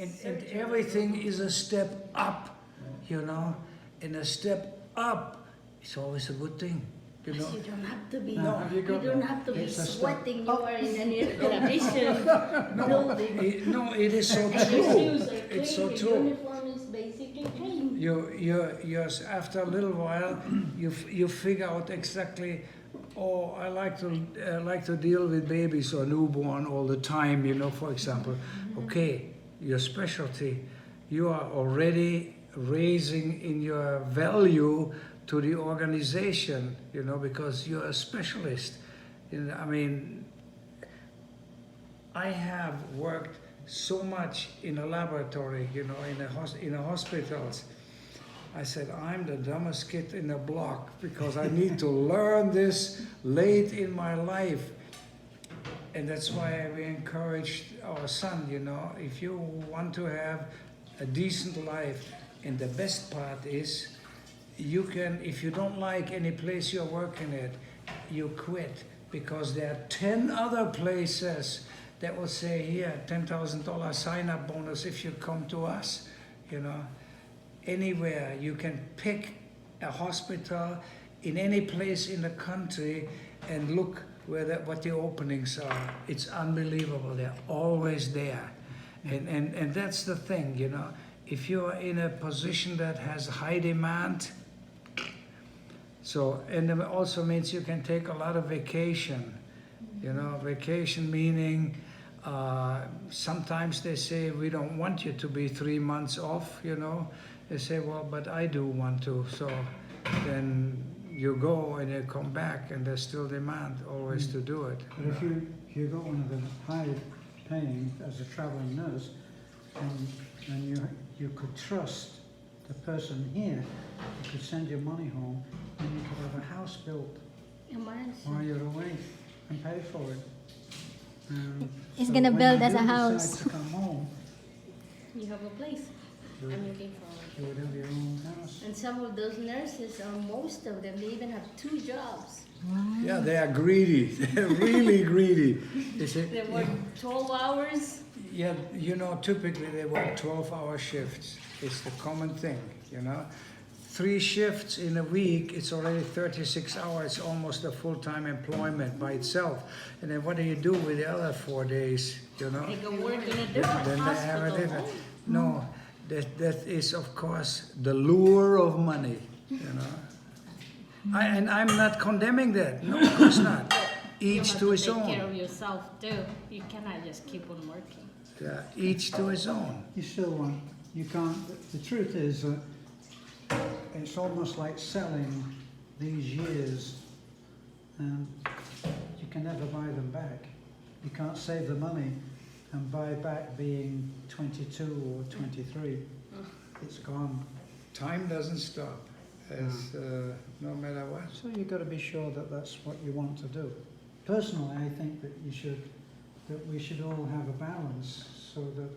and everything is a step up, you know. And a step up is always a good thing, you know. You don't have to be. No, You don't have to be it's a step sweating. You are in an elevation building. No, it is so And your true. shoes are clean. It's so your true. uniform is basically clean. You're after a little while, you figure out exactly. Oh, I like to deal with babies or newborn all the time. You know, for example. Okay, your specialty, you are already raising in your value to the organization. You know, because you're a specialist. I mean, I have worked so much in a laboratory, you know, in a hospitals. I said, I'm the dumbest kid in the block because I need to learn this late in my life. And that's why we encouraged our son, you know, if you want to have a decent life, and the best part is, you can, if you don't like any place you're working at, you quit, because there are 10 other places that will say, here, $10,000 sign-up bonus if you come to us, you know. Anywhere, you can pick a hospital in any place in the country and look what the openings are. It's unbelievable, they're always there. And that's the thing, you know. If you're in a position that has high demand, so, and it also means you can take a lot of vacation, you know, vacation meaning, sometimes they say, we don't want you to be 3 months off, you know. They say, well, but I do want to, so then you go and you come back and there's still demand always to do it. But if you got one of the high paying as a traveling nurse, and you could trust the person here, you could send your money home and you could have a house built while you're away and pay for it. He's So gonna when build you us do a house. decide to come home, You have a place. I'm looking forward. you would have your own house. And some of those nurses, or most of them, they even have 2 jobs. Yeah, they are greedy, they're really greedy. They say, They work 12 hours. yeah, you know, typically they work 12-hour shifts. It's the common thing, you know. 3 shifts in a week, it's already 36 hours, almost a full-time employment by itself. And then what do you do with the other 4 days, you know? They go work in a different Then they have a hospital. different, no, that is of course the lure of money, you know. And I'm not condemning that, no, of course not. Each to his You have to take care own. of yourself too. You cannot just keep on working. Yeah, each to his own. You still want, you can't, the truth is that it's almost like selling these years and you can never buy them back. You can't save the money and buy back being 22 or 23. It's gone. Time doesn't stop, as no matter what. So you've got to be sure that that's what you want to do. Personally, I think that we should all have a balance so that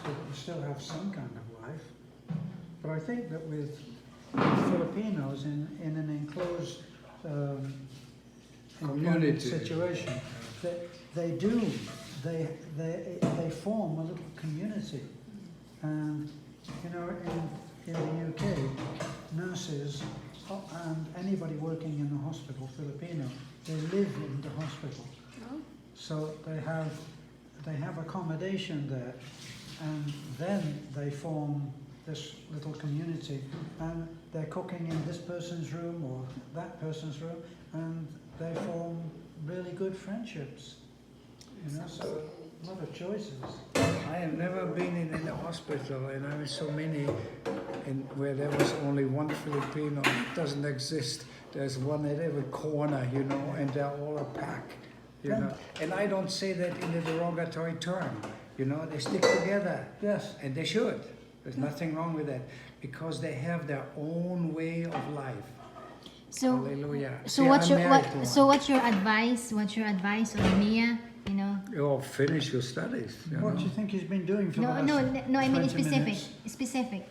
you still have some kind of life. But I think that with Filipinos in an enclosed Community. employment situation, they form a little community. And you know, in the UK, nurses and anybody working in the hospital, Filipino, they live in the hospital. Oh. So they have accommodation there, and then they form this little community, and they're cooking in this person's room or that person's room, and they form really good friendships. You know, so a lot of choices. I have never been in a hospital, and I was so many, and where there was only one Filipino. It doesn't exist. There's one at every corner, you know, and they're all a pack, you know. And I don't say that in a derogatory term, you know. They stick together. Yes. And they should. There's nothing wrong with that, because they have their own way of life. So, Hallelujah. so See, what's I'm your married to what? So one. what's your advice? What's your advice on Mia? You know. Oh, finish your studies. You What know. do you think he's been doing for the No, last no. I mean 20 specific. minutes? Specific.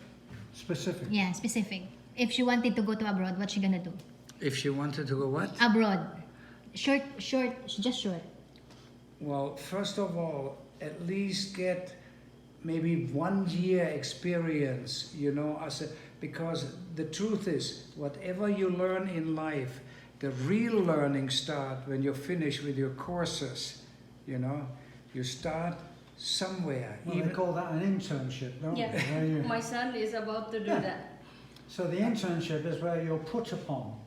Specific. Yeah, specific. If she wanted to go to abroad, what's she gonna do? If she wanted to go what? Abroad. Short, just short. Well, first of all, at least get maybe 1 year experience, you know, because the truth is, whatever you learn in life, the real learning start when you're finished with your courses, you know. You start somewhere. Well, they call that an internship, don't Yeah. they? Where you- My son is about to do Yeah. that. So the internship is where you're put upon.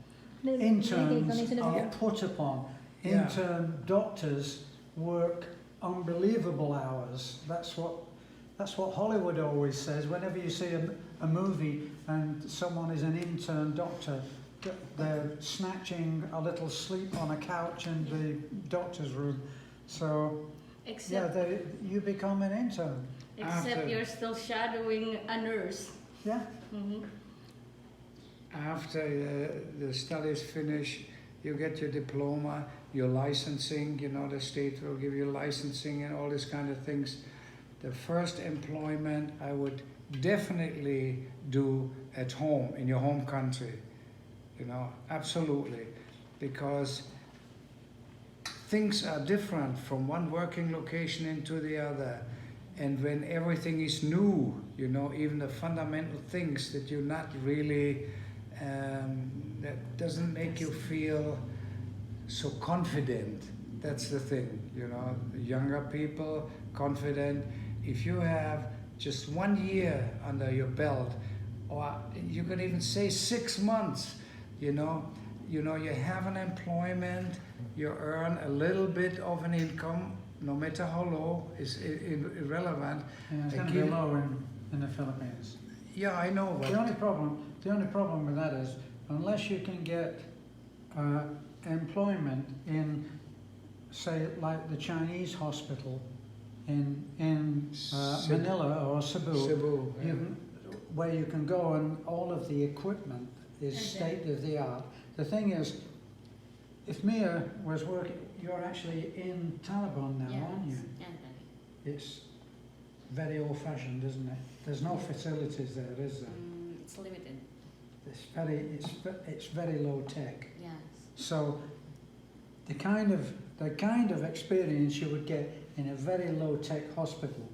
Maybe Interns gonna- are put upon. Yeah. Intern doctors work unbelievable hours. That's what Hollywood always says. Whenever you see a movie and someone is an intern doctor, they're snatching a little sleep on a couch in the doctor's room. So Except, you become an intern. except After- you're still shadowing a nurse. Yeah. Hmm. After the studies finish, you get your diploma, your licensing, you know, the state will give you licensing and all these kind of things. The first employment I would definitely do at home, in your home country, you know, absolutely. Because things are different from one working location into the other. And when everything is new, you know, even the fundamental things that you're not really, that doesn't make you feel so confident. That's the thing, you know, the younger people, confident. If you have just 1 year under your belt, or you can even say 6 months, you you have an employment, you earn a little bit of an income, no matter how low, is irrelevant. Yeah, it's They going to be give- lower in the Philippines. Yeah, I know, The but only problem with that is, unless you can get employment in, say, like the Chinese hospital in Cebu. Manila or Cebu, Cebu, yeah. where you can go and all of the equipment is And state of the art. The thing is, if Mia was working, you're actually in Taliban now, aren't you? It's very old-fashioned, isn't it? There's no facilities there, is there? It's limited. It's very low tech. Yes. So the kind of experience you would get in a very low tech hospital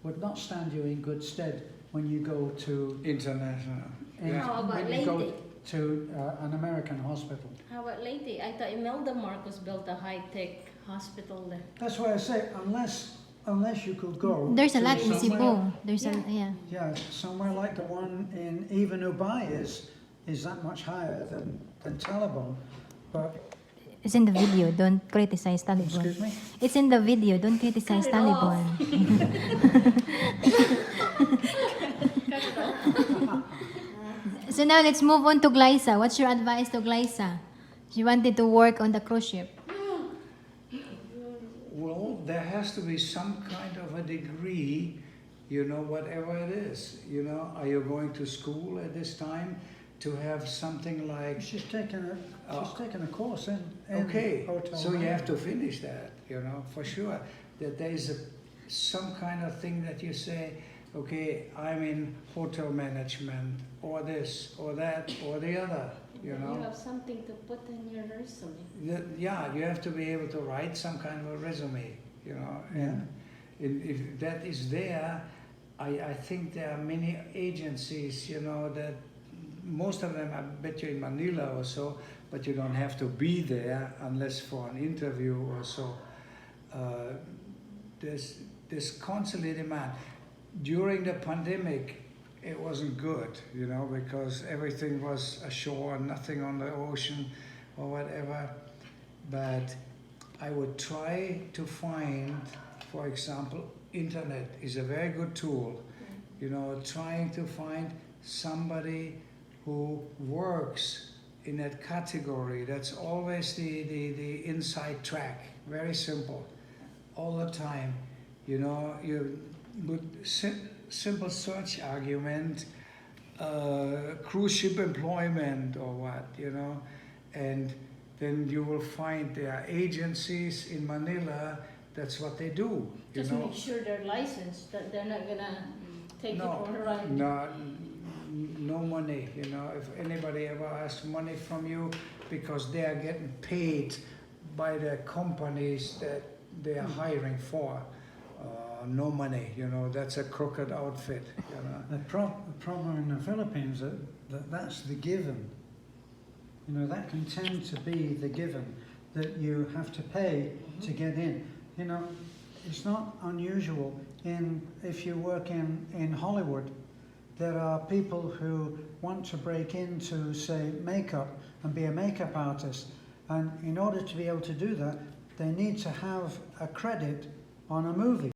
would not stand you in good stead when you go to international. Yeah. How about when you go Leyte? to an American hospital. How about Leyte? I thought Imelda Marcos built a high-tech hospital there. That's why I say unless you could go. There's a to lot in somewhere- Cebu. There's Yeah. yeah. Yeah, somewhere like the one in even Dubai is that much higher than Taliban. But It's in the video. Don't criticize Taliban. excuse me. It's in the video. Don't criticize Cut it off. Taliban. Cut it off. So now let's move on to Glyza. What's your advice to Glyza? She wanted to work on the cruise ship. Well, there has to be some kind of a degree, you know, whatever it is. You know, are you going to school at this time to have something like? She's taken a course in Okay, hotel so you have management. to finish that, you know, for sure. That there is some kind of thing that you say, okay, I'm in hotel management, or this, or that, or the other, you know. You have something to put in your resume. Yeah, you have to be able to write some kind of a resume, you know. And if that is there, I think there are many agencies, you know, that most of them, I bet you in Manila or so, but you don't have to be there unless for an interview or so. There's constantly demand. During the pandemic, it wasn't good, you know, because everything was ashore, nothing on the ocean or whatever. But I would try to find, for example, internet is a very good tool, you know, trying to find somebody who works in that category. That's always the inside track, very simple, all the time. You know, you would simple search argument, cruise ship employment or what, you know, and then you will find there are agencies in Manila, that's what they do, you Just know. make sure they're licensed, that they're not gonna take No, you for a ride. no money, you know, if anybody ever asks money from you, because they are getting paid by the companies that they are hiring for. no money, you know, that's a crooked outfit, you know. The problem in the Philippines that's the given. You know, that can tend to be the given, that you have to pay to get in. You know, it's not unusual if you work in Hollywood, there are people who want to break into, say, makeup and be a makeup artist. And in order to be able to do that, they need to have a credit on a movie.